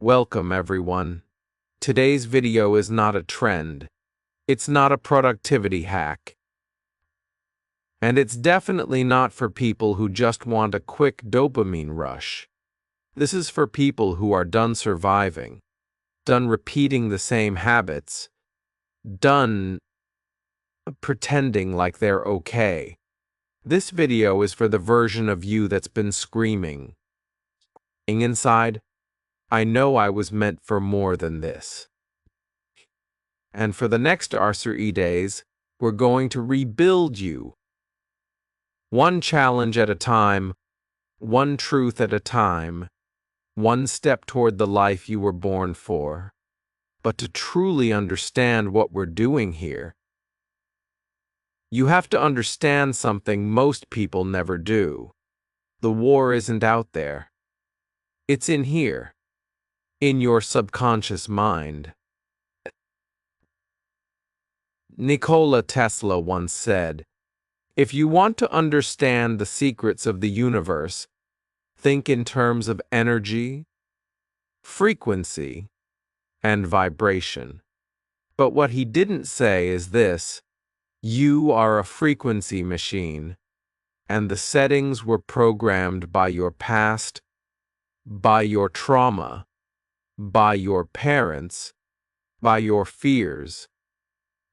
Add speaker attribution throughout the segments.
Speaker 1: Welcome everyone. Today's video is not a trend. It's not a productivity hack. And it's definitely not for people who just want a quick dopamine rush. This is for people who are done surviving, done repeating the same habits, done pretending like they're okay. This video is for the version of you that's been screaming inside, I know I was meant for more than this. And for the next RCE days, we're going to rebuild you. One challenge at a time, one truth at a time, one step toward the life you were born for. But to truly understand what we're doing here, you have to understand something most people never do. The war isn't out there. It's in here, in your subconscious mind. Nikola Tesla once said, if you want to understand the secrets of the universe, think in terms of energy, frequency, and vibration. But what he didn't say is this: you are a frequency machine, and the settings were programmed by your past, by your trauma, by your parents, by your fears,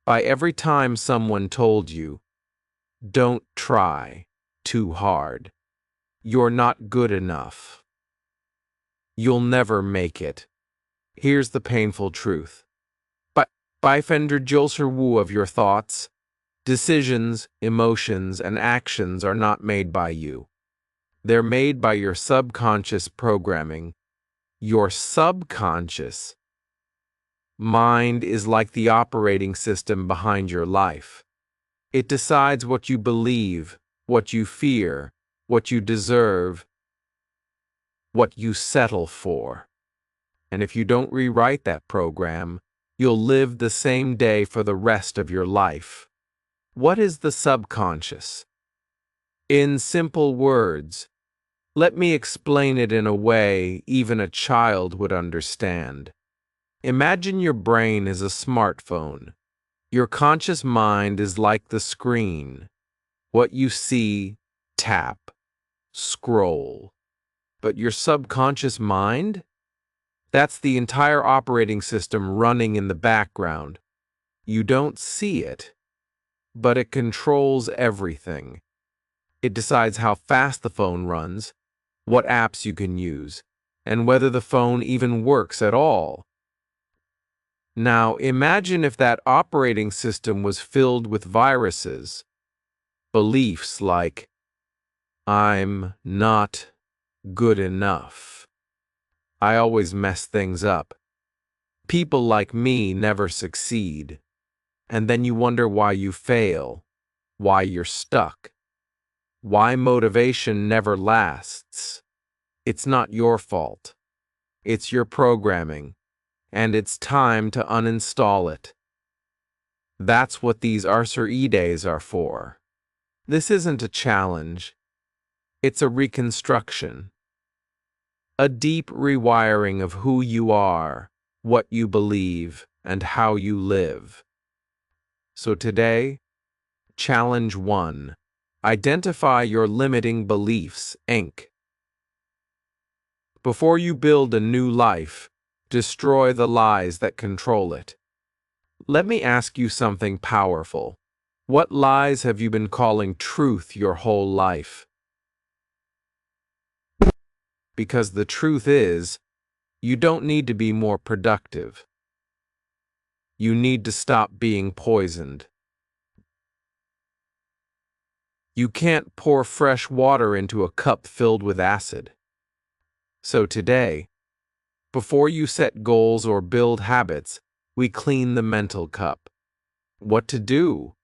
Speaker 1: by every time someone told you, don't try too hard. You're not good enough. You'll never make it. Here's the painful truth. By Fender Jolser Wu of your thoughts, decisions, emotions, and actions are not made by you. They're made by your subconscious programming. Your subconscious mind is like the operating system behind your life. It decides what you believe, what you fear, what you deserve, what you settle for. And if you don't rewrite that program, you'll live the same day for the rest of your life. What is the subconscious? In simple words, let me explain it in a way even a child would understand. Imagine your brain is a smartphone. Your conscious mind is like the screen. What you see, tap, scroll. But your subconscious mind? That's the entire operating system running in the background. You don't see it, but it controls everything. It decides how fast the phone runs, what apps you can use, and whether the phone even works at all. Now, imagine if that operating system was filled with viruses, beliefs like, I'm not good enough. I always mess things up. People like me never succeed. And then you wonder why you fail, why you're stuck, why motivation never lasts. It's not your fault. It's your programming. And it's time to uninstall it. That's what these RCE days are for. This isn't a challenge. It's a reconstruction. A deep rewiring of who you are, what you believe, and how you live. So today, challenge 1. Identify your limiting beliefs, Inc. Before you build a new life, destroy the lies that control it. Let me ask you something powerful. What lies have you been calling truth your whole life? Because the truth is, you don't need to be more productive. You need to stop being poisoned. You can't pour fresh water into a cup filled with acid. So today, before you set goals or build habits, we clean the mental cup. What to do?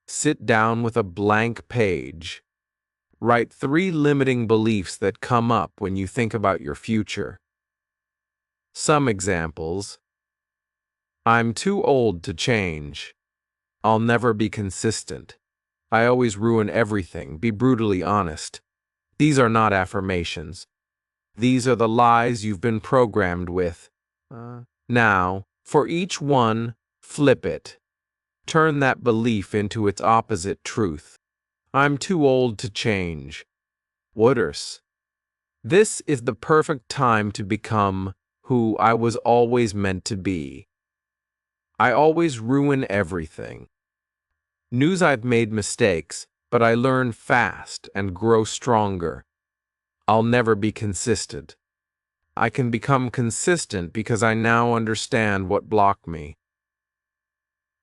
Speaker 1: Sit down with a blank page. Write 3 limiting beliefs that come up when you think about your future. Some examples. I'm too old to change. I'll never be consistent. I always ruin everything. Be brutally honest. These are not affirmations. These are the lies you've been programmed with. Now, for each one, flip it. Turn that belief into its opposite truth. I'm too old to change. Wooders. This is the perfect time to become who I was always meant to be. I always ruin everything. News I've made mistakes, but I learn fast and grow stronger. I'll never be consistent. I can become consistent because I now understand what blocked me.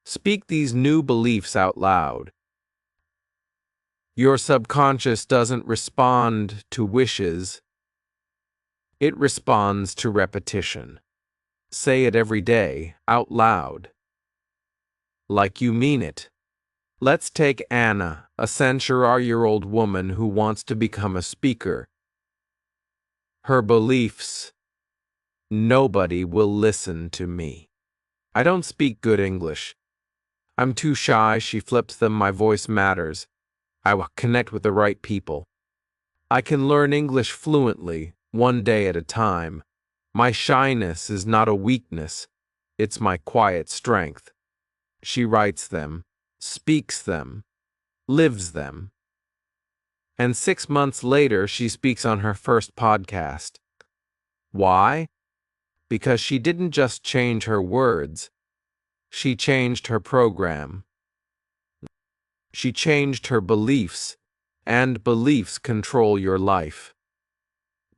Speaker 1: Speak these new beliefs out loud. Your subconscious doesn't respond to wishes. It responds to repetition. Say it every day, out loud. Like you mean it. Let's take Anna, a century-year-old woman who wants to become a speaker. Her beliefs: nobody will listen to me. I don't speak good English. I'm too shy. She flips them. My voice matters. I will connect with the right people. I can learn English fluently, one day at a time. My shyness is not a weakness. It's my quiet strength. She writes them, speaks them, lives them. And 6 months later, she speaks on her first podcast. Why? Because she didn't just change her words. She changed her program. She changed her beliefs, and beliefs control your life.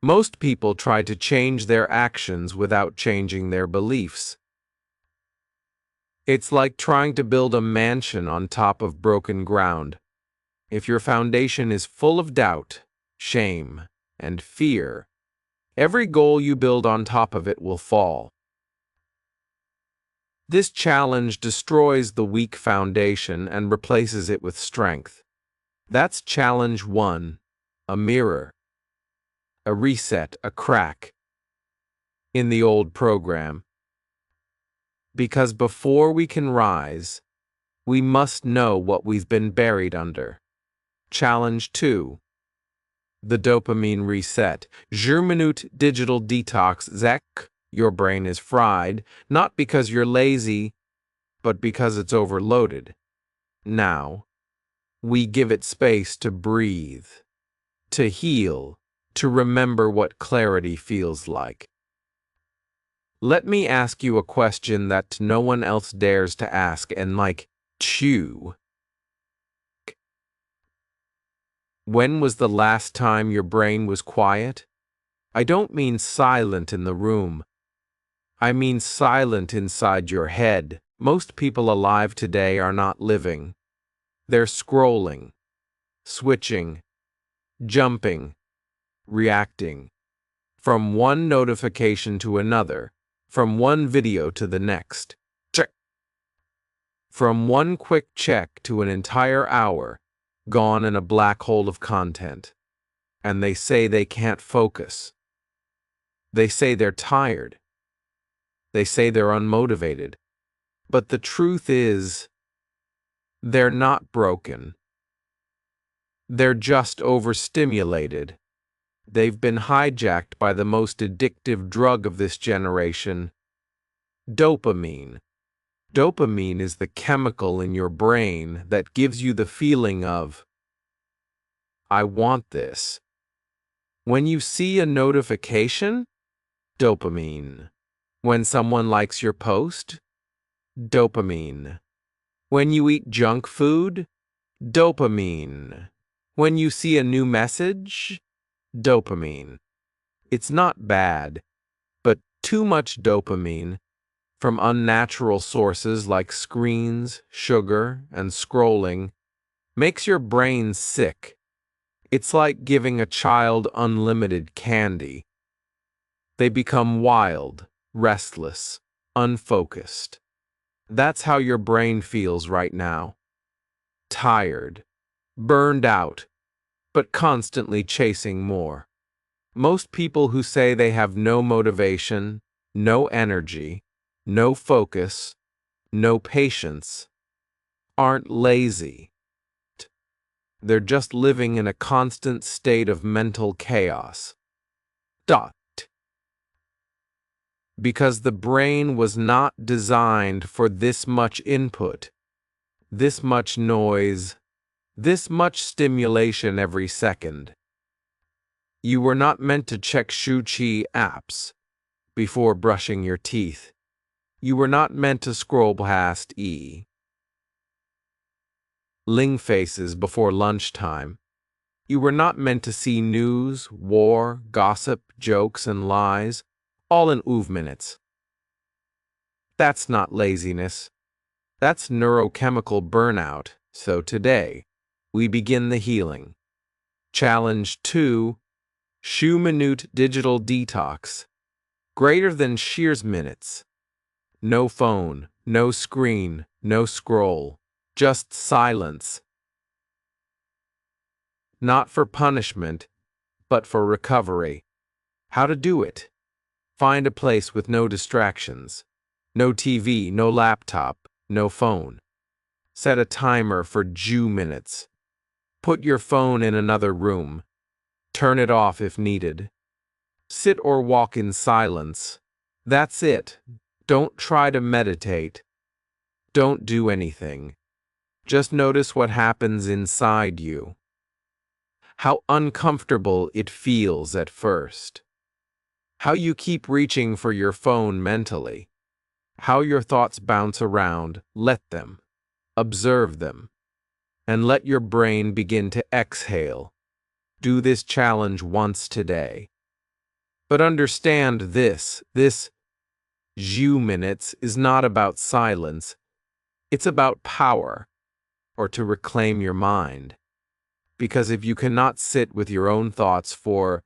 Speaker 1: Most people try to change their actions without changing their beliefs. It's like trying to build a mansion on top of broken ground. If your foundation is full of doubt, shame, and fear, every goal you build on top of it will fall. This challenge destroys the weak foundation and replaces it with strength. That's challenge 1, a mirror, a reset, a crack in the old program. Because before we can rise, we must know what we've been buried under. Challenge 2, the dopamine reset. 10-minute digital detox. Zek, your brain is fried, not because you're lazy, but because it's overloaded. Now, we give it space to breathe, to heal, to remember what clarity feels like. Let me ask you a question that no one else dares to ask and chew. When was the last time your brain was quiet? I don't mean silent in the room. I mean silent inside your head. Most people alive today are not living. They're scrolling, switching, jumping, reacting. From one notification to another, from one video to the next. Check. From one quick check to an entire hour, gone in a black hole of content. And they say they can't focus. They say they're tired. They say they're unmotivated. But the truth is, they're not broken. They're just overstimulated. They've been hijacked by the most addictive drug of this generation, dopamine. Dopamine is the chemical in your brain that gives you the feeling of, I want this. When you see a notification, dopamine. When someone likes your post, dopamine. When you eat junk food, dopamine. When you see a new message, dopamine. It's not bad, but too much dopamine from unnatural sources like screens, sugar, and scrolling makes your brain sick. It's like giving a child unlimited candy. They become wild, restless, unfocused. That's how your brain feels right now. Tired, burned out, but constantly chasing more. Most people who say they have no motivation, no energy, no focus, no patience, aren't lazy. They're just living in a constant state of mental chaos. Dot. Because the brain was not designed for this much input, this much noise, this much stimulation every second. You were not meant to check Shuqi apps before brushing your teeth. You were not meant to scroll past Ling faces before lunchtime. You were not meant to see news, war, gossip, jokes, and lies, all in 5 minutes. That's not laziness. That's neurochemical burnout. So today, we begin the healing. Challenge 2, 5-minute digital detox. Greater than shears minutes. No phone, no screen, no scroll. Just silence. Not for punishment, but for recovery. How to do it? Find a place with no distractions. No TV, no laptop, no phone. Set a timer for 2 minutes. Put your phone in another room. Turn it off if needed. Sit or walk in silence. That's it. Don't try to meditate. Don't do anything. Just notice what happens inside you. How uncomfortable it feels at first. How you keep reaching for your phone mentally. How your thoughts bounce around. Let them. Observe them. And let your brain begin to exhale. Do this challenge once today. But understand this 2 minutes is not about silence. It's about power, or to reclaim your mind. Because if you cannot sit with your own thoughts for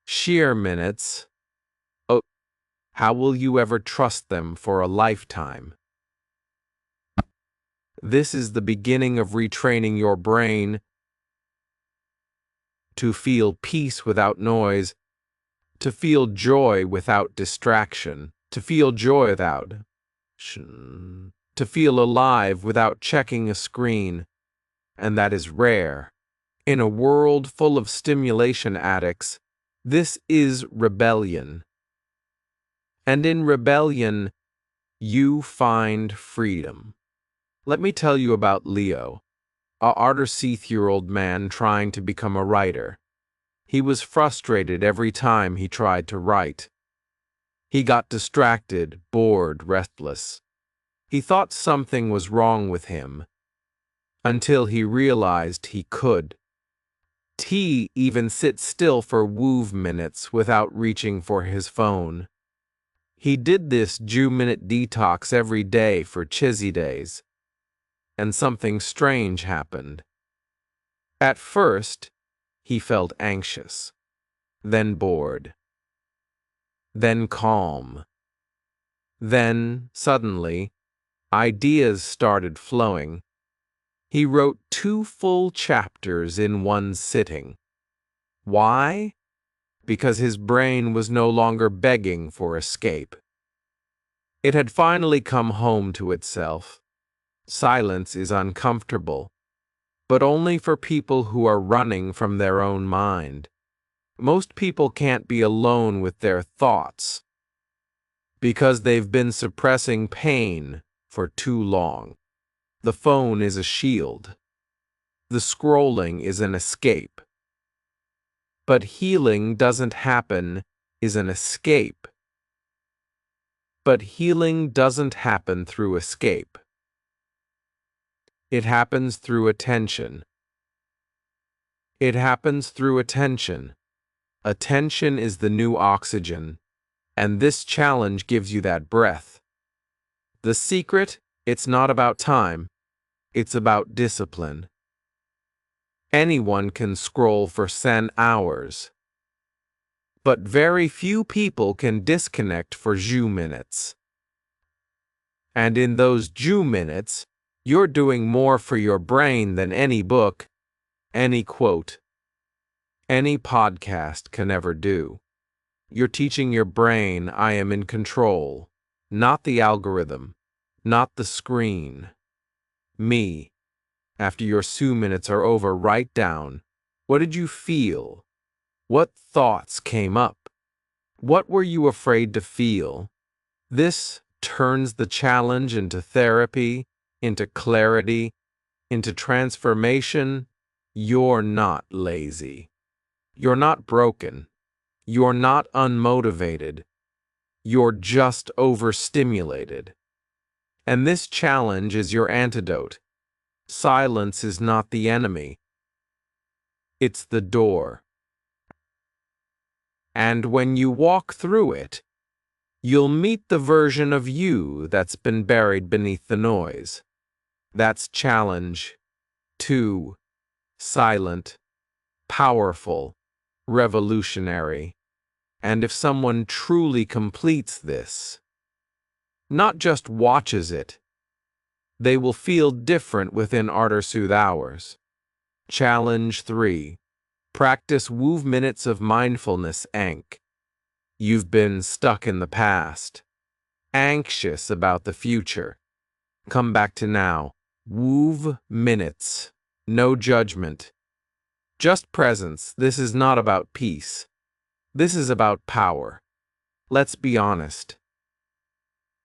Speaker 1: sheer minutes, oh, how will you ever trust them for a lifetime? This is the beginning of retraining your brain to feel peace without noise, to feel joy without distraction, to feel joy without, to feel alive without checking a screen, and that is rare. In a world full of stimulation addicts, this is rebellion. And in rebellion, you find freedom. Let me tell you about Leo, a 36-year-old man trying to become a writer. He was frustrated every time he tried to write. He got distracted, bored, restless. He thought something was wrong with him, until he realized he could. He even sit still for 5 minutes without reaching for his phone. He did this 2-minute detox every day for 6 days. And something strange happened. At first, he felt anxious, then bored, then calm. Then, suddenly, ideas started flowing. He wrote 2 full chapters in one sitting. Why? Because his brain was no longer begging for escape. It had finally come home to itself. Silence is uncomfortable, but only for people who are running from their own mind. Most people can't be alone with their thoughts because they've been suppressing pain for too long. The phone is a shield. The scrolling is an escape. But healing doesn't happen is an escape. But healing doesn't happen through escape. It happens through attention. It happens through attention. Attention is the new oxygen, and this challenge gives you that breath. The secret, it's not about time, it's about discipline. Anyone can scroll for 10 hours, but very few people can disconnect for 2 minutes. And in those 2 minutes, you're doing more for your brain than any book, any quote, any podcast can ever do. You're teaching your brain I am in control, not the algorithm, not the screen. Me. After your 2 minutes are over, write down, what did you feel? What thoughts came up? What were you afraid to feel? This turns the challenge into therapy, into clarity, into transformation. You're not lazy. You're not broken. You're not unmotivated. You're just overstimulated. And this challenge is your antidote. Silence is not the enemy. It's the door. And when you walk through it, you'll meet the version of you that's been buried beneath the noise. That's challenge 2. Silent, powerful, revolutionary. And if someone truly completes this, not just watches it, they will feel different within Artersooth hours. Challenge 3. Practice Woo minutes of mindfulness. You've been stuck in the past, anxious about the future. Come back to now. Woo minutes. No judgment. Just presence. This is not about peace. This is about power. Let's be honest.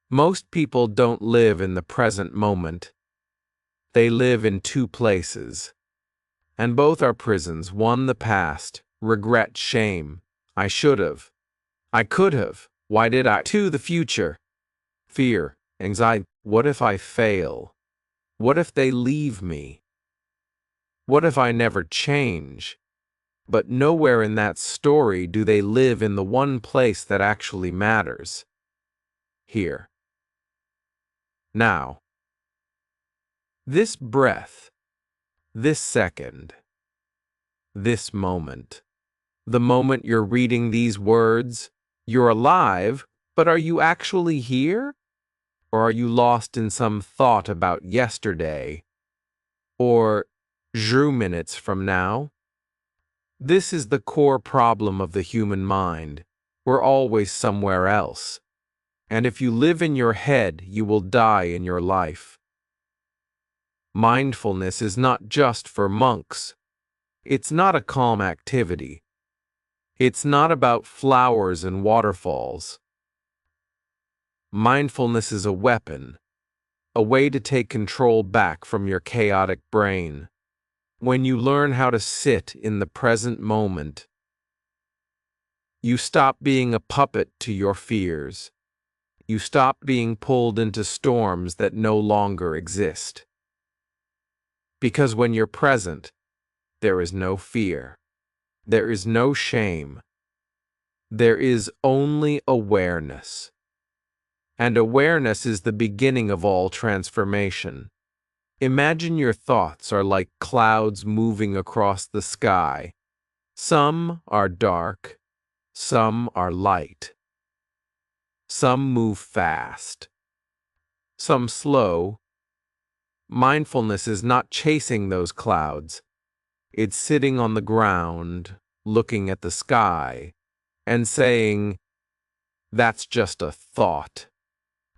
Speaker 1: Most people don't live in the present moment. They live in two places. And both are prisons. One, the past, regret, shame. I should have. I could have. Why did I? 2, the future. Fear, anxiety. What if I fail? What if they leave me? What if I never change? But nowhere in that story do they live in the one place that actually matters. Here. Now. This breath. This second. This moment. The moment you're reading these words, you're alive, but are you actually here? Or are you lost in some thought about yesterday? Or minutes from now? This is the core problem of the human mind. We're always somewhere else. And if you live in your head, you will die in your life. Mindfulness is not just for monks. It's not a calm activity. It's not about flowers and waterfalls. Mindfulness is a weapon, a way to take control back from your chaotic brain. When you learn how to sit in the present moment, you stop being a puppet to your fears. You stop being pulled into storms that no longer exist. Because when you're present, there is no fear. There is no shame. There is only awareness. And awareness is the beginning of all transformation. Imagine your thoughts are like clouds moving across the sky. Some are dark, some are light. Some move fast, some slow. Mindfulness is not chasing those clouds. It's sitting on the ground, looking at the sky, and saying, "That's just a thought.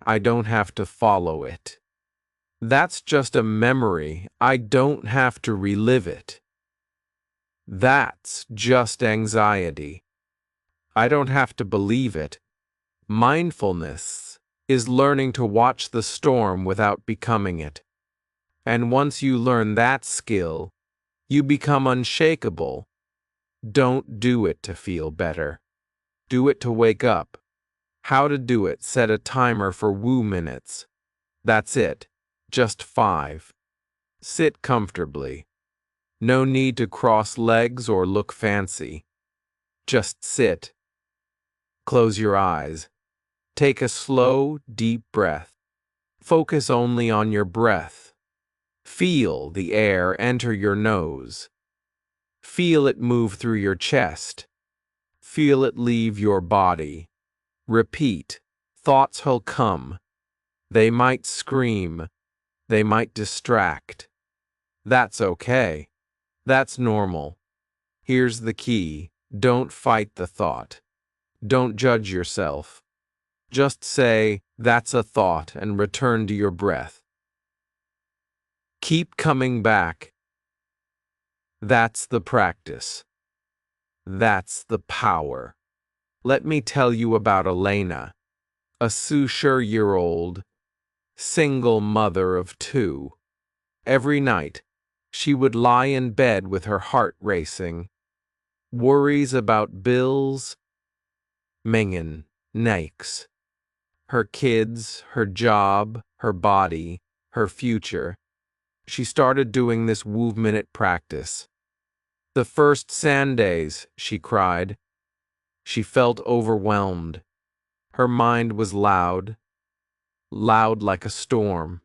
Speaker 1: I don't have to follow it. That's just a memory. I don't have to relive it. That's just anxiety. I don't have to believe it." Mindfulness is learning to watch the storm without becoming it. And once you learn that skill, you become unshakable. Don't do it to feel better. Do it to wake up. How to do it? Set a timer for Woo minutes. That's it. Just 5. Sit comfortably. No need to cross legs or look fancy. Just sit. Close your eyes. Take a slow, deep breath. Focus only on your breath. Feel the air enter your nose. Feel it move through your chest. Feel it leave your body. Repeat. Thoughts will come. They might scream. They might distract. That's okay. That's normal. Here's the key. Don't fight the thought. Don't judge yourself. Just say, "That's a thought," and return to your breath. Keep coming back. That's the practice. That's the power. Let me tell you about Elena, a 6-year-old single mother of 2. Every night, she would lie in bed with her heart racing, worries about bills, Mengen, Nikes, her kids, her job, her body, her future. She started doing this 5-minute practice. The first Sundays, she cried. She felt overwhelmed. Her mind was loud like a storm.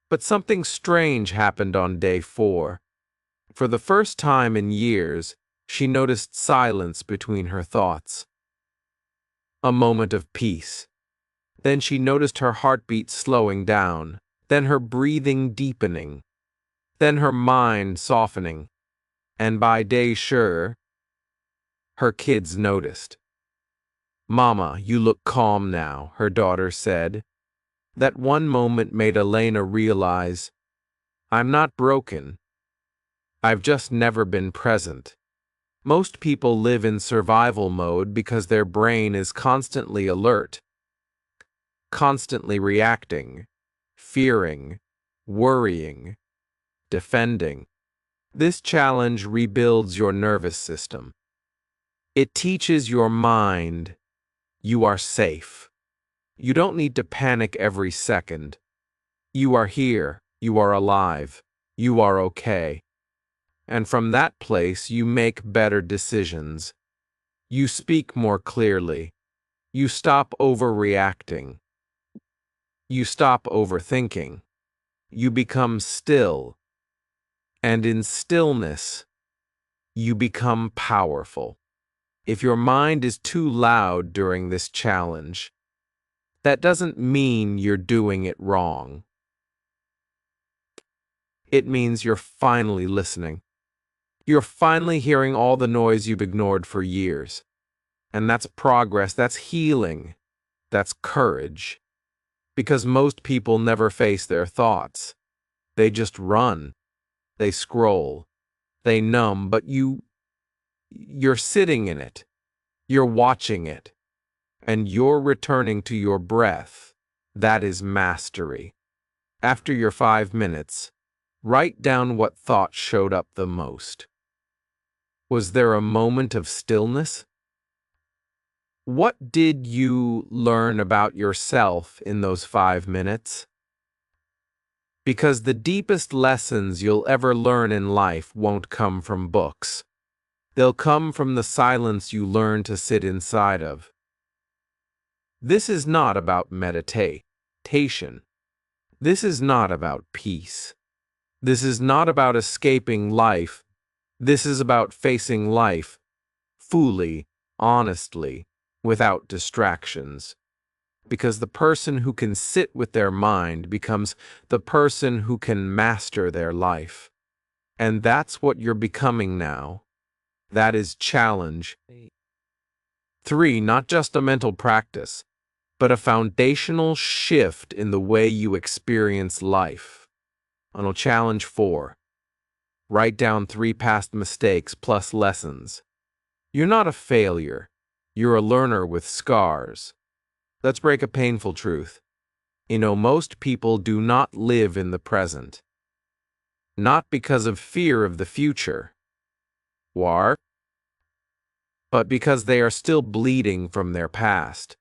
Speaker 1: But something strange happened on day 4. For the first time in years, she noticed silence between her thoughts. A moment of peace. Then she noticed her heartbeat slowing down, then her breathing deepening, then her mind softening. And by day sure, her kids noticed. "Mama, you look calm now," her daughter said. That one moment made Elena realize, I'm not broken. I've just never been present. Most people live in survival mode because their brain is constantly alert, constantly reacting, fearing, worrying, defending. This challenge rebuilds your nervous system. It teaches your mind you are safe. You don't need to panic every second. You are here, you are alive, you are okay. And from that place you make better decisions. You speak more clearly. You stop overreacting. You stop overthinking. You become still. And in stillness, you become powerful. If your mind is too loud during this challenge, that doesn't mean you're doing it wrong. It means you're finally listening. You're finally hearing all the noise you've ignored for years. And that's progress, that's healing, that's courage. Because most people never face their thoughts. They just run. They scroll. They numb, but you're sitting in it. You're watching it. And you're returning to your breath. That is mastery. After your 5 minutes, write down what thought showed up the most. Was there a moment of stillness? What did you learn about yourself in those 5 minutes? Because the deepest lessons you'll ever learn in life won't come from books. They'll come from the silence you learn to sit inside of. This is not about meditation. This is not about peace. This is not about escaping life. This is about facing life fully, honestly, without distractions. Because the person who can sit with their mind becomes the person who can master their life. And that's what you're becoming now. That is challenge. 3, not just a mental practice, but a foundational shift in the way you experience life. On challenge 4, write down 3 past mistakes plus lessons. You're not a failure. You're a learner with scars. Let's break a painful truth. Most people do not live in the present. Not because of fear of the future, but because they are still bleeding from their past.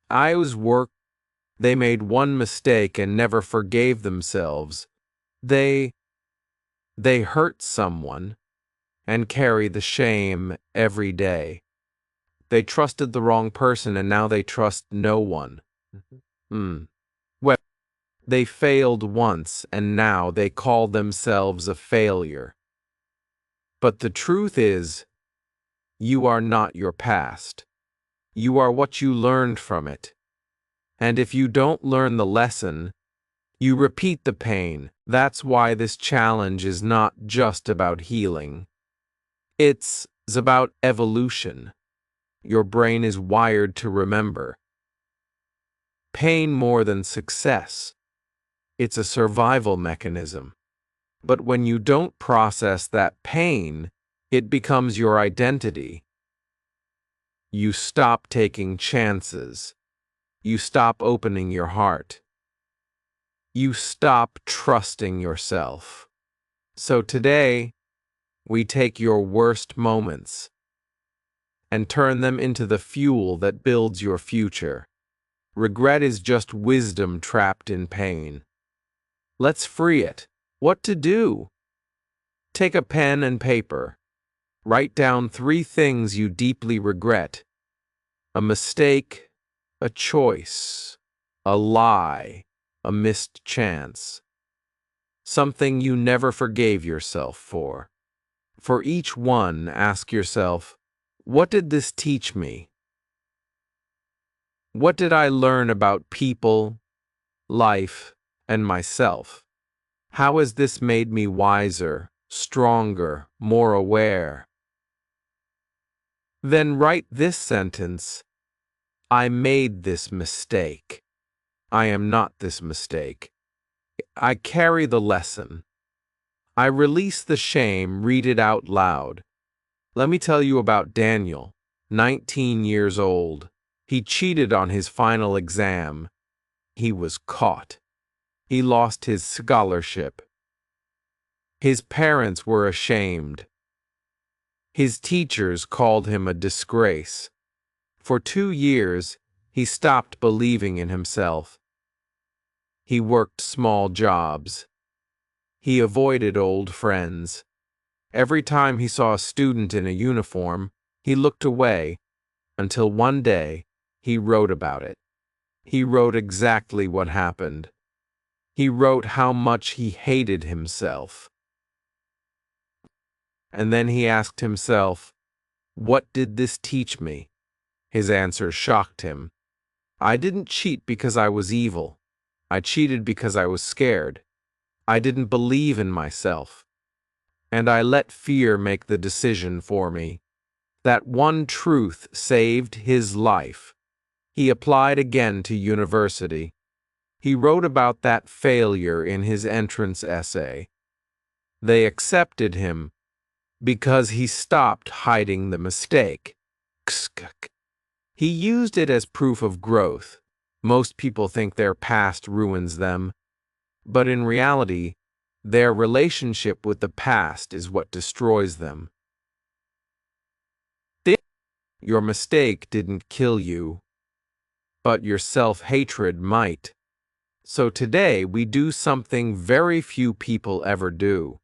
Speaker 1: They made one mistake and never forgave themselves. They hurt someone and carry the shame every day. They trusted the wrong person and now they trust no one. Well, they failed once and now they call themselves a failure. But the truth is, you are not your past. You are what you learned from it. And if you don't learn the lesson, you repeat the pain. That's why this challenge is not just about healing. It's about evolution. Your brain is wired to remember. Pain more than success. It's a survival mechanism. But when you don't process that pain, it becomes your identity. You stop taking chances. You stop opening your heart. You stop trusting yourself. So today, we take your worst moments and turn them into the fuel that builds your future. Regret is just wisdom trapped in pain. Let's free it. What to do? Take a pen and paper. Write down 3 things you deeply regret: a mistake, a choice, a lie, a missed chance. Something you never forgave yourself for. For each one, ask yourself, what did this teach me? What did I learn about people, life, and myself? How has this made me wiser, stronger, more aware? Then write this sentence: I made this mistake. I am not this mistake. I carry the lesson. I release the shame, read it out loud. Let me tell you about Daniel, 19 years old. He cheated on his final exam. He was caught. He lost his scholarship. His parents were ashamed. His teachers called him a disgrace. For 2 years, he stopped believing in himself. He worked small jobs. He avoided old friends. Every time he saw a student in a uniform, he looked away, until one day, he wrote about it. He wrote exactly what happened. He wrote how much he hated himself. And then he asked himself, what did this teach me? His answer shocked him. I didn't cheat because I was evil. I cheated because I was scared. I didn't believe in myself. And I let fear make the decision for me. That one truth saved his life. He applied again to university. He wrote about that failure in his entrance essay. They accepted him because he stopped hiding the mistake. He used it as proof of growth. Most people think their past ruins them, but in reality, their relationship with the past is what destroys them. Your mistake didn't kill you, but your self-hatred might. So today we do something very few people ever do.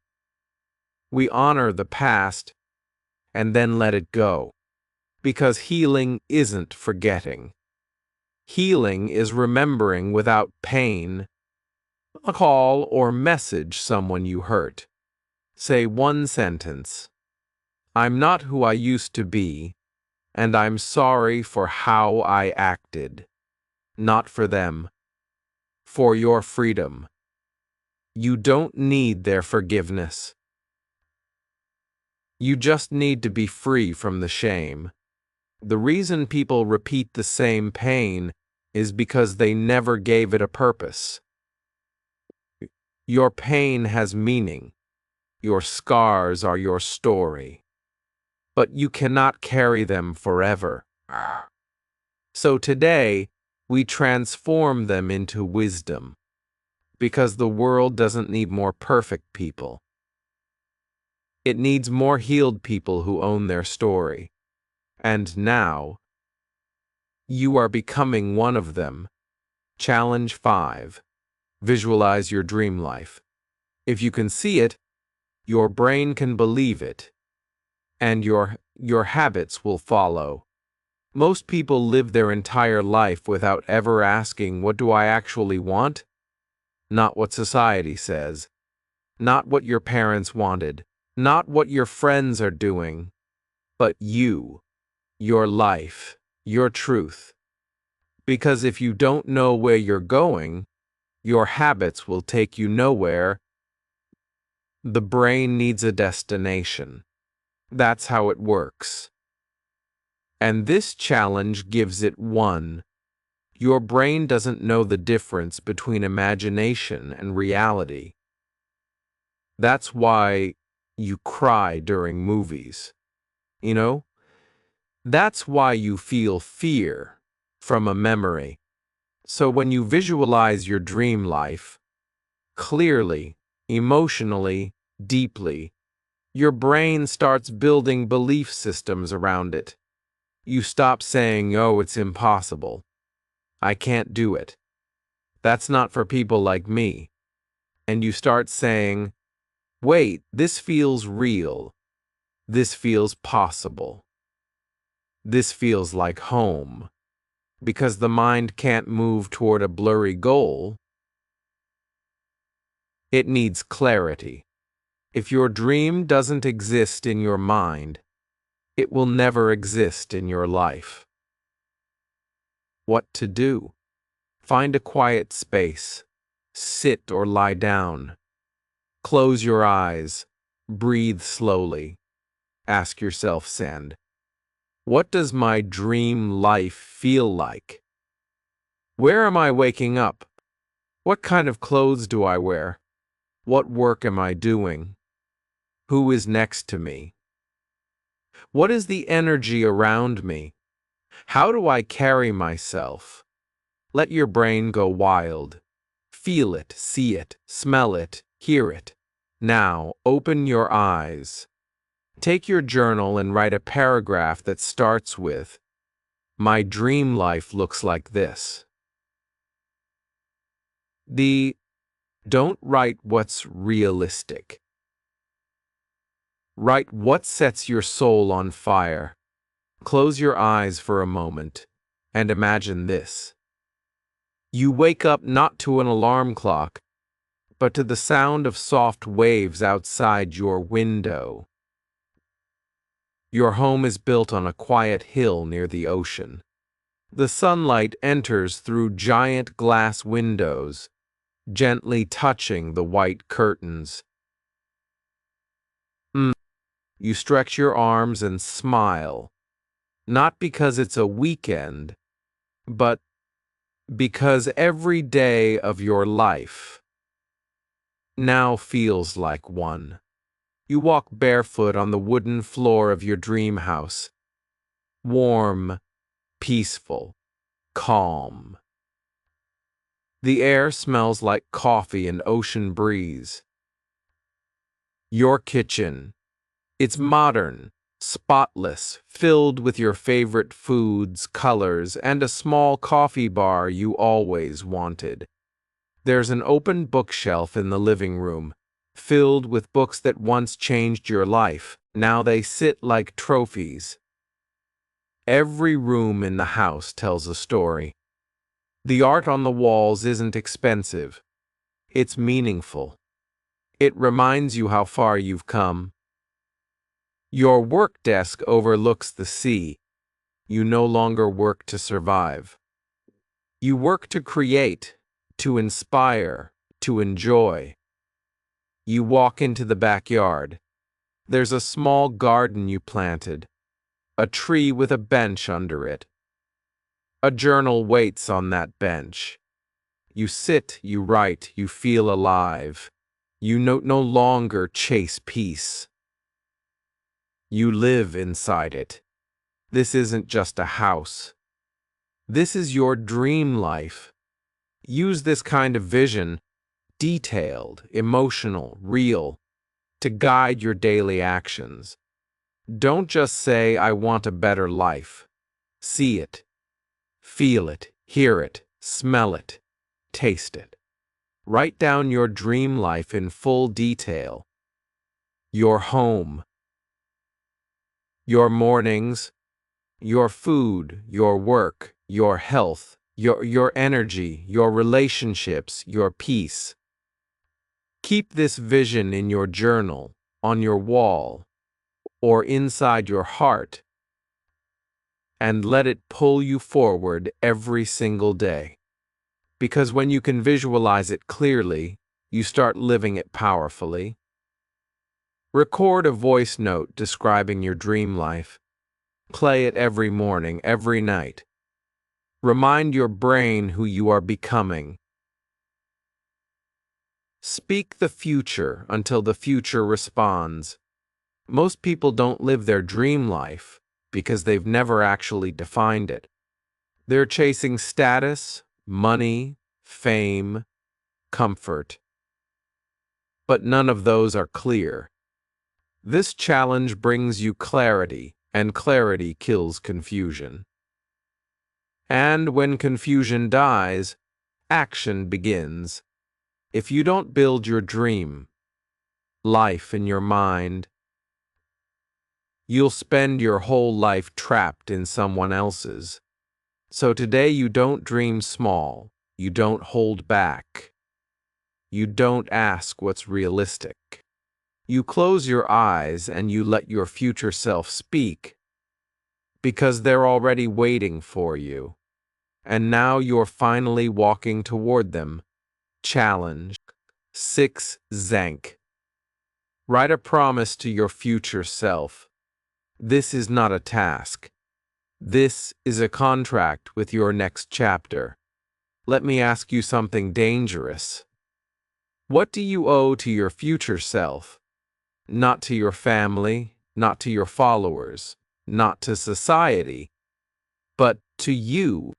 Speaker 1: We honor the past and then let it go. Because healing isn't forgetting. Healing is remembering without pain. Call or message someone you hurt. Say one sentence. I'm not who I used to be, and I'm sorry for how I acted. Not for them. For your freedom. You don't need their forgiveness. You just need to be free from the shame. The reason people repeat the same pain is because they never gave it a purpose. Your pain has meaning. Your scars are your story. But you cannot carry them forever. So today, we transform them into wisdom. Because the world doesn't need more perfect people. It needs more healed people who own their story. And now, you are becoming one of them. Challenge 5. Visualize your dream life. If you can see it, your brain can believe it, and your habits will follow. Most people live their entire life without ever asking, what do I actually want? Not what society says. Not what your parents wanted. Not what your friends are doing. But you. Your life. Your truth. Because if you don't know where you're going, your habits will take you nowhere. The brain needs a destination. That's how it works. And this challenge gives it one. Your brain doesn't know the difference between imagination and reality. That's why you cry during movies. You know? That's why you feel fear from a memory. So when you visualize your dream life, clearly, emotionally, deeply, your brain starts building belief systems around it. You stop saying, "Oh, it's impossible. I can't do it. That's not for people like me." And you start saying, "Wait, this feels real. This feels possible. This feels like home." Because the mind can't move toward a blurry goal, it needs clarity. If your dream doesn't exist in your mind, it will never exist in your life. What to do? Find a quiet space. Sit or lie down. Close your eyes. Breathe slowly. Ask yourself, Sand, what does my dream life feel like? Where am I waking up? What kind of clothes do I wear? What work am I doing? Who is next to me? What is the energy around me? How do I carry myself? Let your brain go wild. Feel it, see it, smell it, hear it. Now, open your eyes. Take your journal and write a paragraph that starts with, "My dream life looks like this." Don't write what's realistic. Write what sets your soul on fire. Close your eyes for a moment and imagine this. You wake up not to an alarm clock, but to the sound of soft waves outside your window. Your home is built on a quiet hill near the ocean. The sunlight enters through giant glass windows, gently touching the white curtains. You stretch your arms and smile, not because it's a weekend, but because every day of your life now feels like one. You walk barefoot on the wooden floor of your dream house. Warm, peaceful, calm. The air smells like coffee and ocean breeze. Your kitchen. It's modern, spotless, filled with your favorite foods, colors, and a small coffee bar you always wanted. There's an open bookshelf in the living room, filled with books that once changed your life. Now they sit like trophies. Every room in the house tells a story. The art on the walls isn't expensive. It's meaningful. It reminds you how far you've come. Your work desk overlooks the sea. You no longer work to survive. You work to create, to inspire, to enjoy. You walk into the backyard. There's a small garden you planted, a tree with a bench under it. A journal waits on that bench. You sit, you write, you feel alive. You no longer chase peace. You live inside it. This isn't just a house. This is your dream life. Use this kind of vision, detailed, emotional, real, to guide your daily actions. Don't just say, "I want a better life." See it, feel it, hear it, smell it, taste it. Write down your dream life in full detail. Your home, your mornings, your food, your work, your health, your energy, your relationships, your peace. Keep this vision in your journal, on your wall, or inside your heart, and let it pull you forward every single day. Because when you can visualize it clearly, you start living it powerfully. Record a voice note describing your dream life. Play it every morning, every night. Remind your brain who you are becoming. Speak the future until the future responds. Most people don't live their dream life. because they've never actually defined it. They're chasing status, money, fame, comfort. But none of those are clear. This challenge brings you clarity, and clarity kills confusion. And when confusion dies, action begins. If you don't build your dream life in your mind, you'll spend your whole life trapped in someone else's. So today you don't dream small, you don't hold back, you don't ask what's realistic. You close your eyes and you let your future self speak, because they're already waiting for you. And now you're finally walking toward them. Challenge 6. Zank. Write a promise to your future self. This is not a task. This is a contract with your next chapter. Let me ask you something dangerous. What do you owe to your future self? Not to your family, not to your followers, not to society, but to you.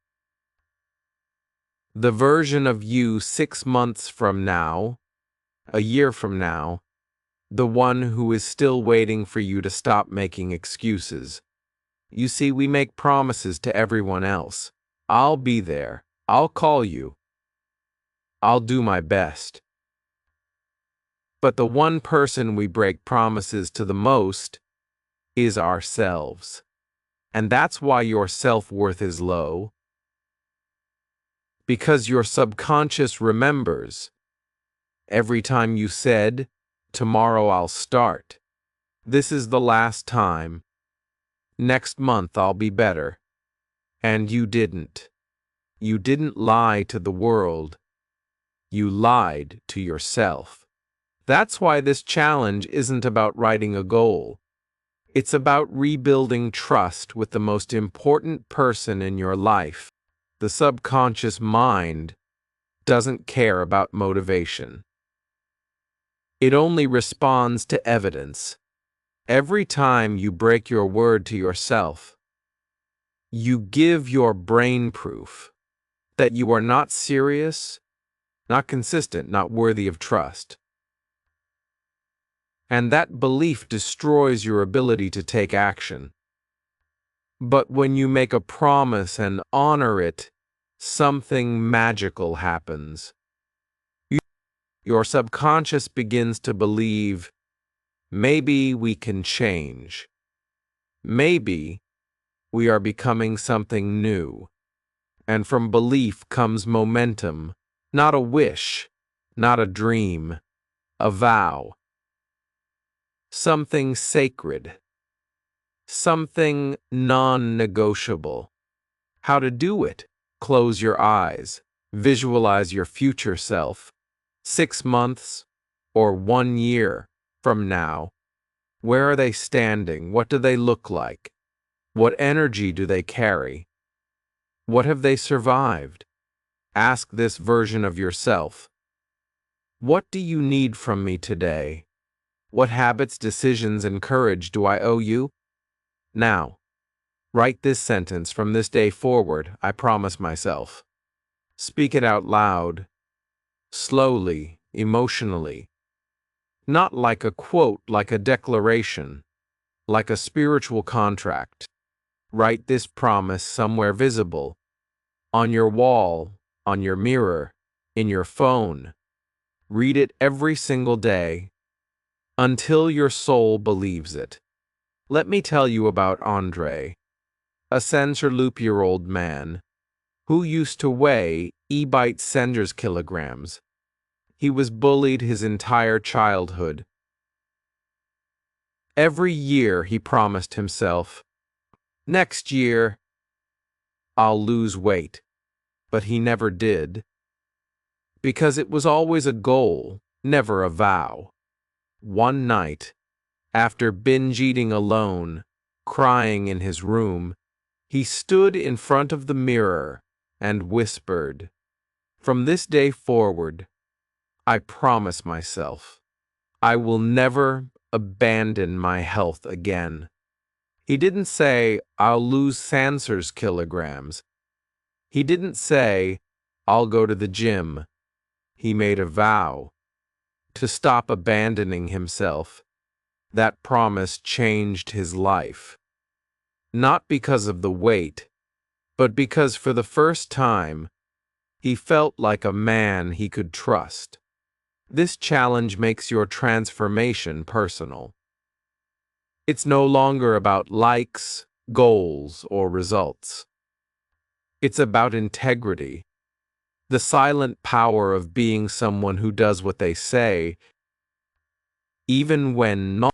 Speaker 1: The version of you 6 months from now, a year from now, the one who is still waiting for you to stop making excuses. You see, we make promises to everyone else. I'll be there. I'll call you. I'll do my best. But the one person we break promises to the most is ourselves. And that's why your self-worth is low. Because your subconscious remembers every time you said, "Tomorrow I'll start. This is the last time. Next month I'll be better." And you didn't. You didn't lie to the world. You lied to yourself. That's why this challenge isn't about writing a goal. It's about rebuilding trust with the most important person in your life. The subconscious mind doesn't care about motivation. It only responds to evidence. Every time you break your word to yourself, you give your brain proof that you are not serious, not consistent, not worthy of trust. And that belief destroys your ability to take action. But when you make a promise and honor it, something magical happens. Your subconscious begins to believe, maybe we can change. Maybe we are becoming something new. And from belief comes momentum, not a wish, not a dream, a vow. Something sacred. Something non-negotiable. How to do it? Close your eyes. Visualize your future self. 6 months or 1 year from now. Where are they standing? What do they look like? What energy do they carry? What have they survived? Ask this version of yourself. What do you need from me today? What habits, decisions, and courage do I owe you? Now, write this sentence from this day forward, I promise myself. Speak it out loud, slowly, emotionally. Not like a quote, like a declaration, like a spiritual contract. Write this promise somewhere visible, on your wall, on your mirror, in your phone. Read it every single day until your soul believes it. Let me tell you about Andre, a century-year-old man who used to weigh kilograms. He was bullied his entire childhood. Every year he promised himself, next year, I'll lose weight. But he never did. Because it was always a goal, never a vow. One night, after binge eating alone, crying in his room, he stood in front of the mirror and whispered, "From this day forward, I promise myself, I will never abandon my health again." He didn't say, I'll lose Sansers kilograms. He didn't say, I'll go to the gym. He made a vow to stop abandoning himself. That promise changed his life. Not because of the weight, but because for the first time, he felt like a man he could trust. This challenge makes your transformation personal. It's no longer about likes, goals, or results. It's about integrity, the silent power of being someone who does what they say, even when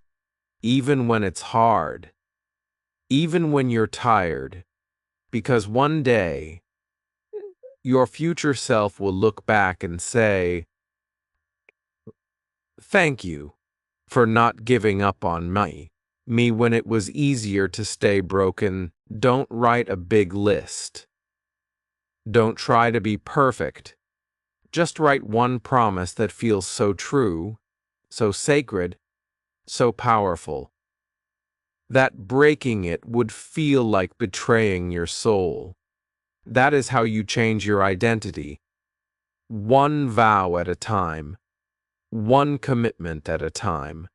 Speaker 1: it's hard, even when you're tired, because one day, your future self will look back and say, thank you for not giving up on me when it was easier to stay broken. Don't write a big list. Don't try to be perfect. Just write one promise that feels so true, so sacred, so powerful, that breaking it would feel like betraying your soul. That is how you change your identity. One vow at a time, one commitment at a time,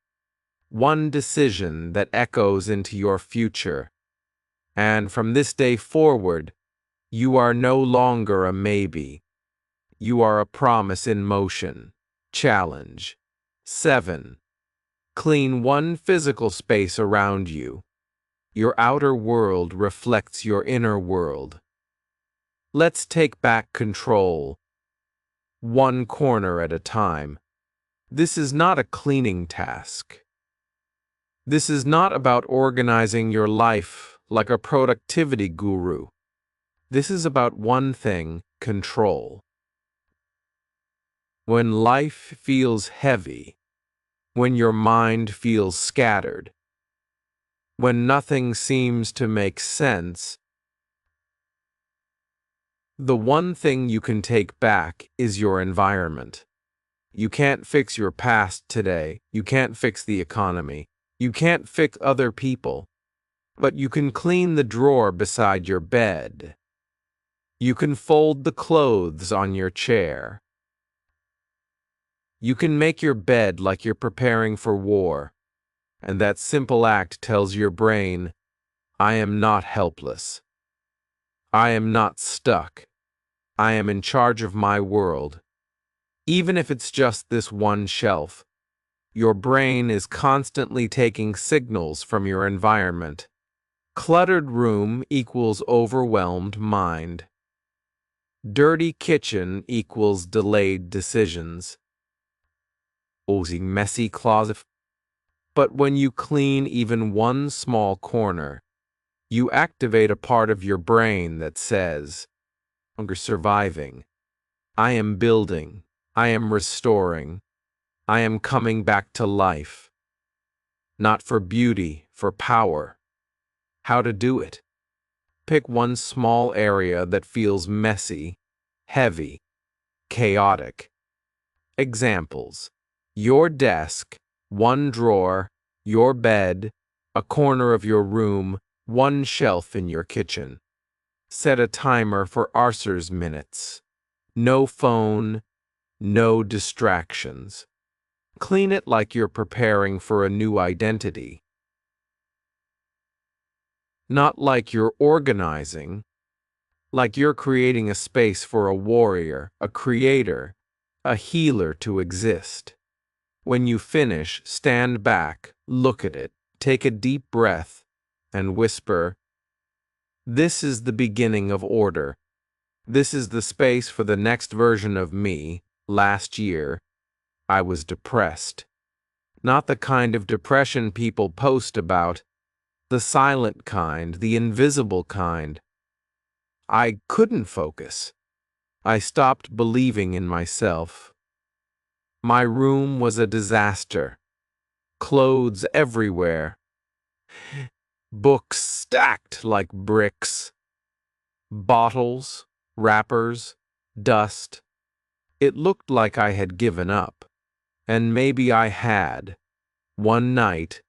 Speaker 1: one decision that echoes into your future. And from this day forward, you are no longer a maybe. You are a promise in motion. Challenge 7. Clean one physical space around you. Your outer world reflects your inner world. Let's take back control, one corner at a time. This is not a cleaning task. This is not about organizing your life like a productivity guru. This is about one thing: control. When life feels heavy, when your mind feels scattered, when nothing seems to make sense, the one thing you can take back is your environment. You can't fix your past today. You can't fix the economy. You can't fix other people. But you can clean the drawer beside your bed. You can fold the clothes on your chair. You can make your bed like you're preparing for war. And that simple act tells your brain, I am not helpless. I am not stuck. I am in charge of my world. Even if it's just this one shelf, your brain is constantly taking signals from your environment. Cluttered room equals overwhelmed mind. Dirty kitchen equals delayed decisions. Messy closet. But when you clean even one small corner, you activate a part of your brain that says, I'm surviving. I am building. I am restoring. I am coming back to life. Not for beauty, for power. How to do it? Pick one small area that feels messy, heavy, chaotic. Examples: your desk, one drawer, your bed, a corner of your room, one shelf in your kitchen. Set a timer for Arcer's minutes. No phone, no distractions. Clean it like you're preparing for a new identity. Not like you're organizing, like you're creating a space for a warrior, a creator, a healer to exist. When you finish, stand back, look at it, take a deep breath, and whisper, this is the beginning of order. This is the space for the next version of me. Last year, I was depressed. Not the kind of depression people post about, the silent kind, the invisible kind. I couldn't focus. I stopped believing in myself. My room was a disaster. Clothes everywhere. Books stacked like bricks. Bottles, wrappers, dust. It looked like I had given up. And maybe I had. One night,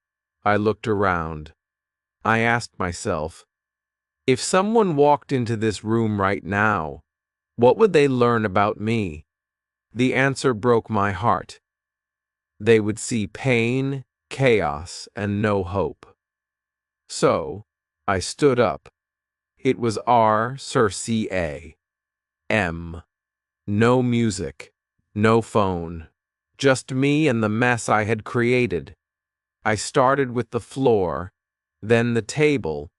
Speaker 1: I looked around. I asked myself, if someone walked into this room right now, what would they learn about me? The answer broke my heart. They would see pain, chaos, and no hope. So, I stood up. It was R, Sir C.A. M. No music, no phone, just me and the mess I had created. I started with the floor, then the table,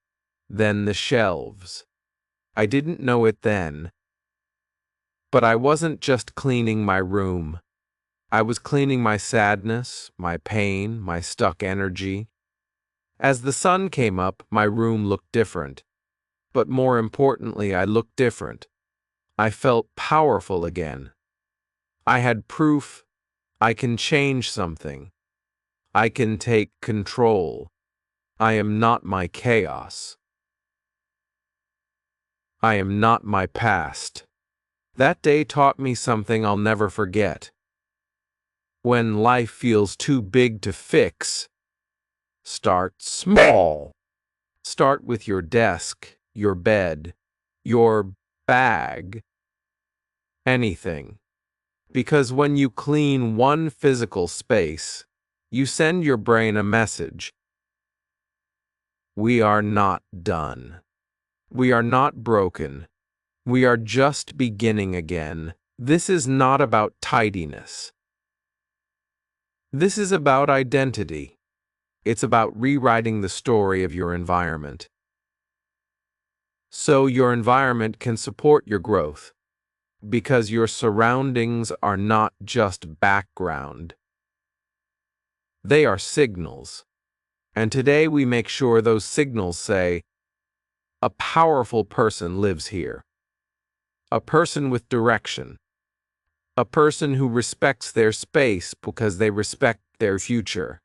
Speaker 1: then the shelves. I didn't know it then, but I wasn't just cleaning my room. I was cleaning my sadness, my pain, my stuck energy. As the sun came up, my room looked different. But more importantly, I looked different. I felt powerful again. I had proof I can change something. I can take control. I am not my chaos. I am not my past. That day taught me something I'll never forget. When life feels too big to fix, start small. Start with your desk, your bed, your bag, anything. Because when you clean one physical space, you send your brain a message. We are not done. We are not broken. We are just beginning again. This is not about tidiness. This is about identity. It's about rewriting the story of your environment. So your environment can support your growth. Because your surroundings are not just background. They are signals. And today we make sure those signals say, a powerful person lives here. A person with direction. A person who respects their space because they respect their future.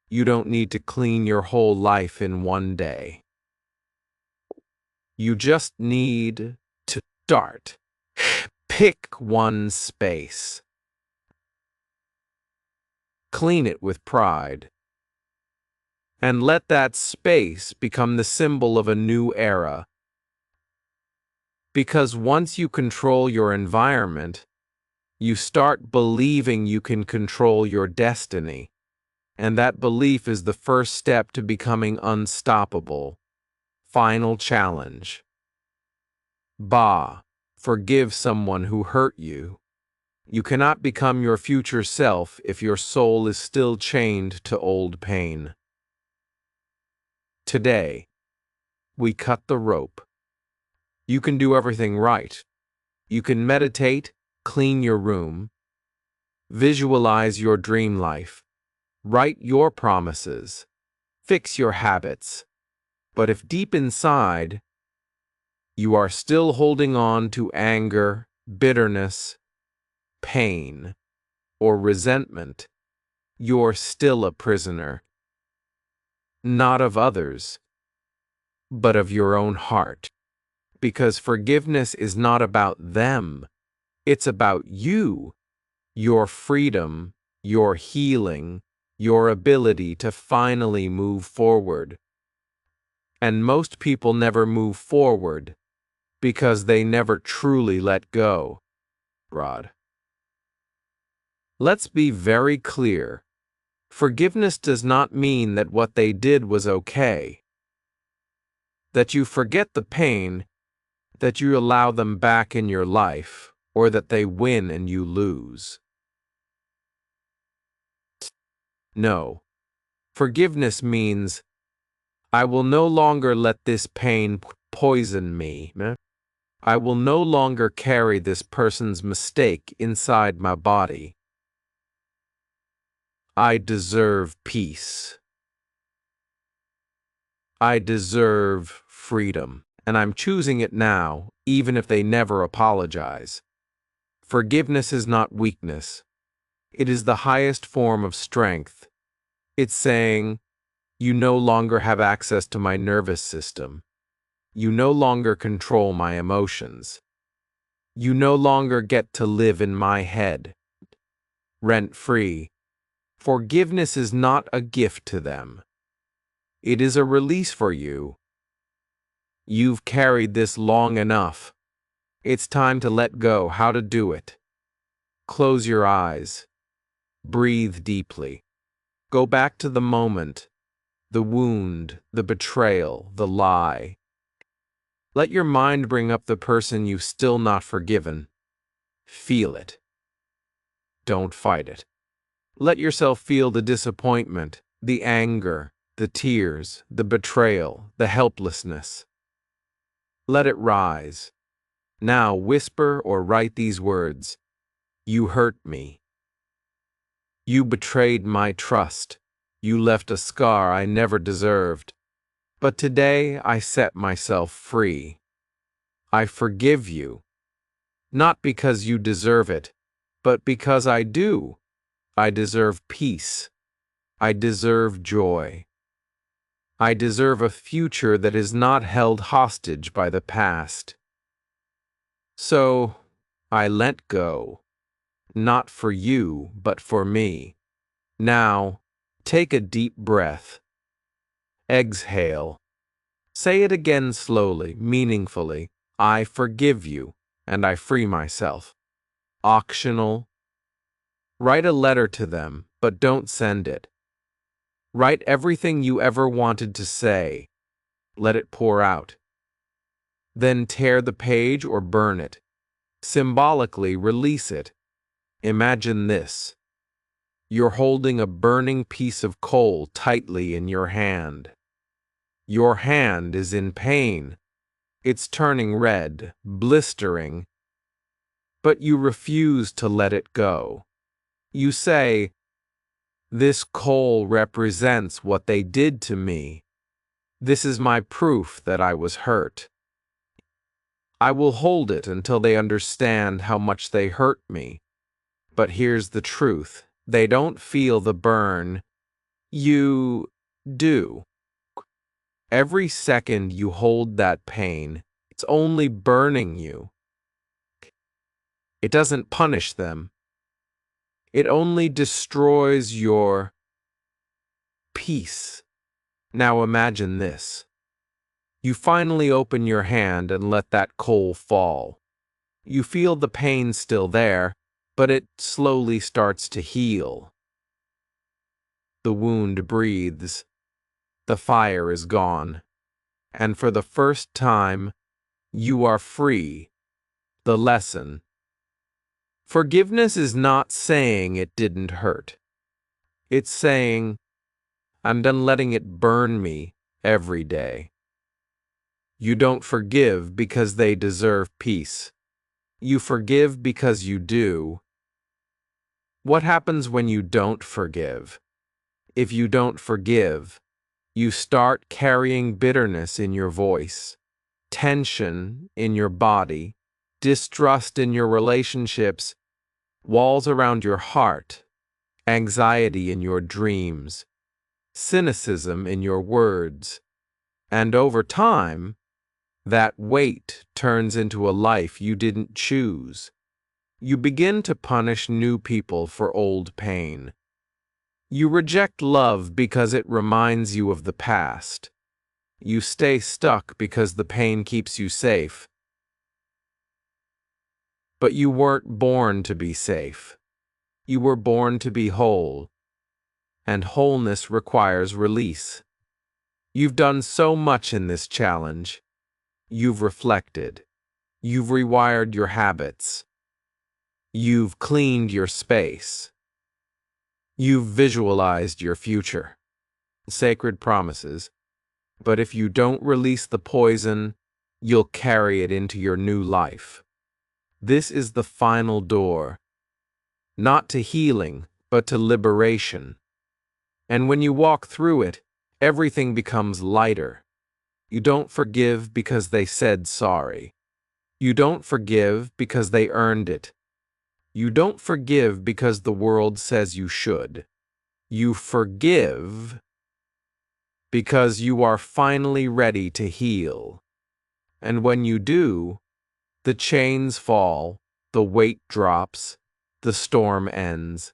Speaker 1: You don't need to clean your whole life in one day. You just need to start. Pick one space. Clean it with pride. And let that space become the symbol of a new era. Because once you control your environment, you start believing you can control your destiny. And that belief is the first step to becoming unstoppable. Final challenge. Forgive someone who hurt you. You cannot become your future self if your soul is still chained to old pain. Today, we cut the rope. You can do everything right. You can meditate, clean your room, visualize your dream life, write your promises, fix your habits. But if deep inside, you are still holding on to anger, bitterness, pain, or resentment, you're still a prisoner. Not of others, but of your own heart. Because forgiveness is not about them. It's about you, your freedom, your healing, your ability to finally move forward. And most people never move forward because they never truly let go. Rod. Let's be very clear. Forgiveness does not mean that what they did was okay. That you forget the pain, that you allow them back in your life, or that they win and you lose. No. Forgiveness means, I will no longer let this pain poison me. I will no longer carry this person's mistake inside my body. I deserve peace. I deserve freedom, and I'm choosing it now, even if they never apologize. Forgiveness is not weakness. It is the highest form of strength. It's saying, you no longer have access to my nervous system. You no longer control my emotions. You no longer get to live in my head. Rent-free. Forgiveness is not a gift to them. It is a release for you. You've carried this long enough. It's time to let go. How to do it? Close your eyes. Breathe deeply. Go back to the moment, the wound, the betrayal, the lie. Let your mind bring up the person you've still not forgiven. Feel it. Don't fight it. Let yourself feel the disappointment, the anger, the tears, the betrayal, the helplessness. Let it rise. Now whisper or write these words. You hurt me. You betrayed my trust. You left a scar I never deserved. But today I set myself free. I forgive you. Not because you deserve it, but because I do. I deserve peace. I deserve joy. I deserve a future that is not held hostage by the past. So, I let go. Not for you, but for me. Now, take a deep breath. Exhale. Say it again slowly, meaningfully. I forgive you, and I free myself. Optional. Write a letter to them, but don't send it. Write everything you ever wanted to say. Let it pour out. Then tear the page or burn it. Symbolically release it. Imagine this. You're holding a burning piece of coal tightly in your hand. Your hand is in pain. It's turning red, blistering. But you refuse to let it go. You say, "This coal represents what they did to me. This is my proof that I was hurt. I will hold it until they understand how much they hurt me. But here's the truth. They don't feel the burn. You do. Every second you hold that pain, it's only burning you. It doesn't punish them. It only destroys your peace. Now imagine this. You finally open your hand and let that coal fall. You feel the pain still there, but it slowly starts to heal. The wound breathes. The fire is gone. And for the first time, you are free. The lesson. Forgiveness is not saying it didn't hurt. It's saying, I'm done letting it burn me every day. You don't forgive because they deserve peace. You forgive because you do. What happens when you don't forgive? If you don't forgive, you start carrying bitterness in your voice, tension in your body, distrust in your relationships, walls around your heart, anxiety in your dreams, cynicism in your words. And over time, that weight turns into a life you didn't choose. You begin to punish new people for old pain. You reject love because it reminds you of the past. You stay stuck because the pain keeps you safe. But you weren't born to be safe. You were born to be whole. And wholeness requires release. You've done so much in this challenge. You've reflected. You've rewired your habits. You've cleaned your space. You've visualized your future. Sacred promises. But if you don't release the poison, you'll carry it into your new life. This is the final door. Not to healing, but to liberation. And when you walk through it, everything becomes lighter. You don't forgive because they said sorry. You don't forgive because they earned it. You don't forgive because the world says you should. You forgive because you are finally ready to heal. And when you do, the chains fall, the weight drops, the storm ends.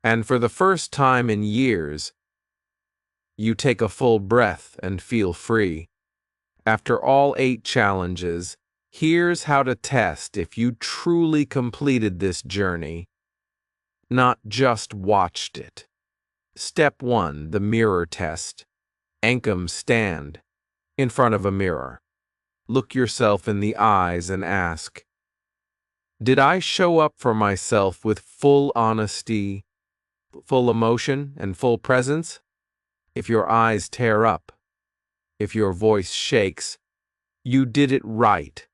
Speaker 1: And for the first time in years, You take a full breath and feel free. After all 8 challenges, here's how to test if you truly completed this journey, not just watched it. Step 1, the mirror test. Ankum, stand in front of a mirror. Look yourself in the eyes and ask, did I show up for myself with full honesty, full emotion, and full presence? If your eyes tear up, if your voice shakes, you did it right.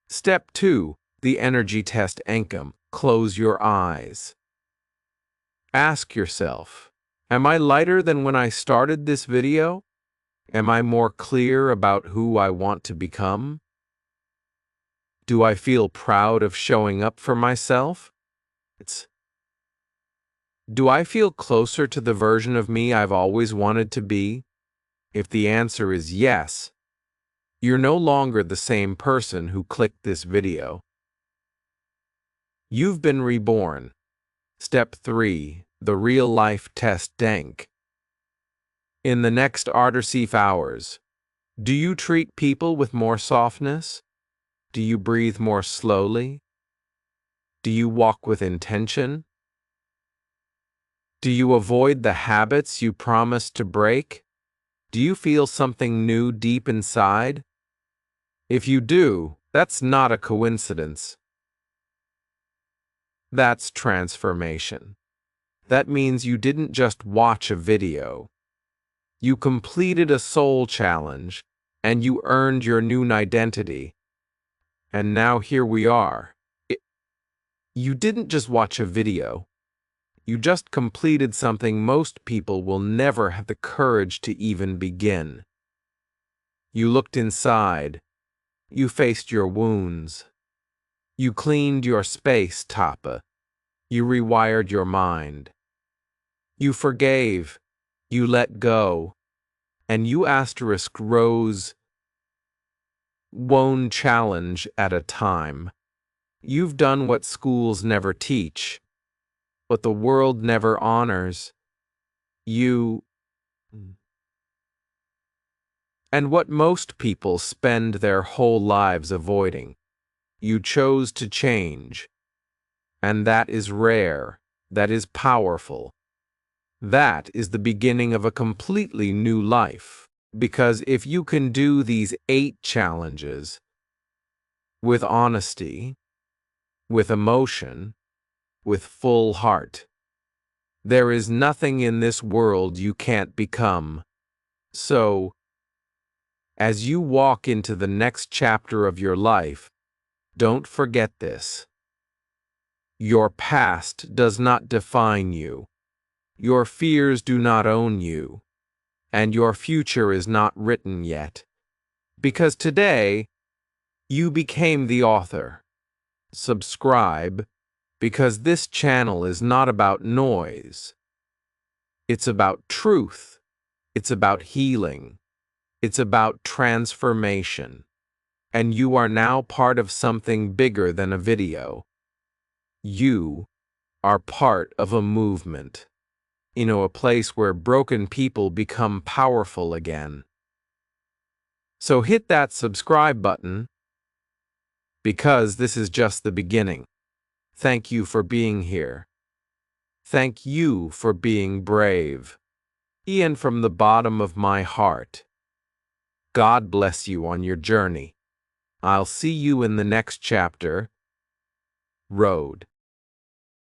Speaker 1: Step 2, the energy test. Ankum, close your eyes. Ask yourself, am I lighter than when I started this video? Am I more clear about who I want to become? Do I feel proud of showing up for myself? Do I feel closer to the version of me I've always wanted to be? If the answer is yes, you're no longer the same person who clicked this video. You've been reborn. Step 3, the real-life test. Dank. In the next Artersif hours, do you treat people with more softness? Do you breathe more slowly? Do you walk with intention? Do you avoid the habits you promised to break? Do you feel something new deep inside? If you do, that's not a coincidence. That's transformation. That means you didn't just watch a video. You completed a soul challenge, and you earned your new identity. And now here we are. You didn't just watch a video. You just completed something most people will never have the courage to even begin. You looked inside. You faced your wounds. You cleaned your space, Tapa. You rewired your mind. You forgave. You let go. And you rose one challenge at a time. You've done what schools never teach, what the world never honors. And what most people spend their whole lives avoiding. You chose to change. And that is rare. That is powerful. That is the beginning of a completely new life. Because if you can do these 8 challenges with honesty, with emotion, with full heart, there is nothing in this world you can't become. So, as you walk into the next chapter of your life, don't forget this. Your past does not define you. Your fears do not own you. And your future is not written yet. Because today, you became the author. Subscribe, because this channel is not about noise. It's about truth. It's about healing. It's about transformation. And you are now part of something bigger than a video. You are part of a movement. A place where broken people become powerful again. So hit that subscribe button, because this is just the beginning. Thank you for being here. Thank you for being brave. Ian, from the bottom of my heart. God bless you on your journey. I'll see you in the next chapter. Road.